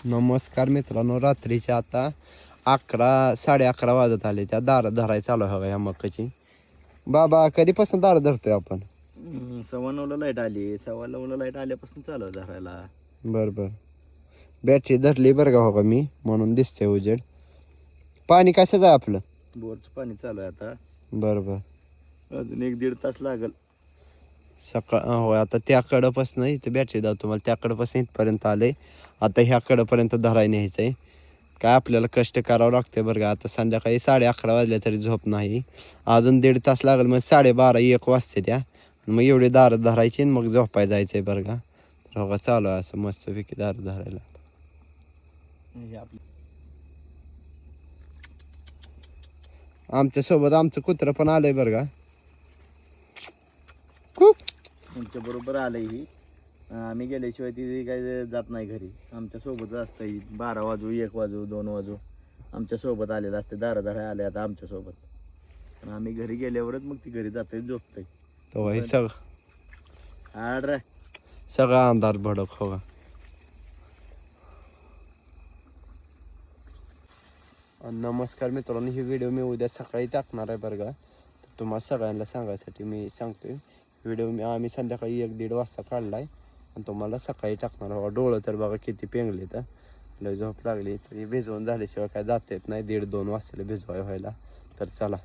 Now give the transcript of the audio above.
नमस्कार मित्रांनो, रात्रीचे आता 11 साडे 11 वाजत आले. त्या दार धरायला चालू आहे ह्या मकाची. बाबा कधीपासून दार धरतोय आपण? 9:15 लाईट आली. 9:15 लाईट आल्यापासून चालू आहे धरायला. बरं बरं. बॅटरी धरली बरं का हो का मी, म्हणून दिसतंय उजेड. पाणी कशाचं आहे आपलं? बोरचं पाणी चालू आहे आता. बरं बरं. अजून 1-1.5 तास लागेल. हो, आता त्या कडेपासून इथं बॅटरी दाव तुम्हाला त्या कडेपासून इथपर्यंत आले. आता ह्या कडेपर्यंत धरायला न्यायचं आहे. काय आपल्याला कष्ट करावं लागते बरं का. आता संध्याकाळी 11:30 वाजल्या तरी झोप नाही. अजून 1.5 तास लागेल, मग 12:30-1 वाजते त्या. मग एवढी दारं धरायची आणि मग झोपायला जायचं आहे बरं का. तर हो का चालू आहे असं मस्तपैकी दारं धरायला. हे आपलं आमच्यासोबत आमचं कुत्रं पण आलंय बरं का. खूप तुमच्या बरोबर आलंय ही. आम्ही गेल्याशिवाय ती काय जात नाही घरी. आमच्या सोबतच असतं ही. 12 वाजू, 1 वाजू, 2 वाजू आमच्या सोबत आलेलं असते. दारं धरायला आले आता आमच्या सोबत. पण आम्ही घरी गेल्यावरच मग ती घरी जाते, झोपते. तो हे आड रे. सगळा अंधार भडक हो का. नमस्कार मित्रांनो, ही व्हिडिओ मी उद्या सकाळी टाकणार आहे बरं का. तर तुम्हाला सगळ्यांना सांगायसाठी मी सांगतोय. व्हिडिओ आम्ही संध्याकाळी 1-1:30 वाजता काढला आहे आणि तुम्हाला सकाळी टाकणार. हो, डोळं तर बघा किती पेंगले. तर लय झोप लागली तरी भिजवून झाल्याशिवाय काय जाता येत नाही. 1:30-2 वाजता भिजवाय व्हायला. तर चला.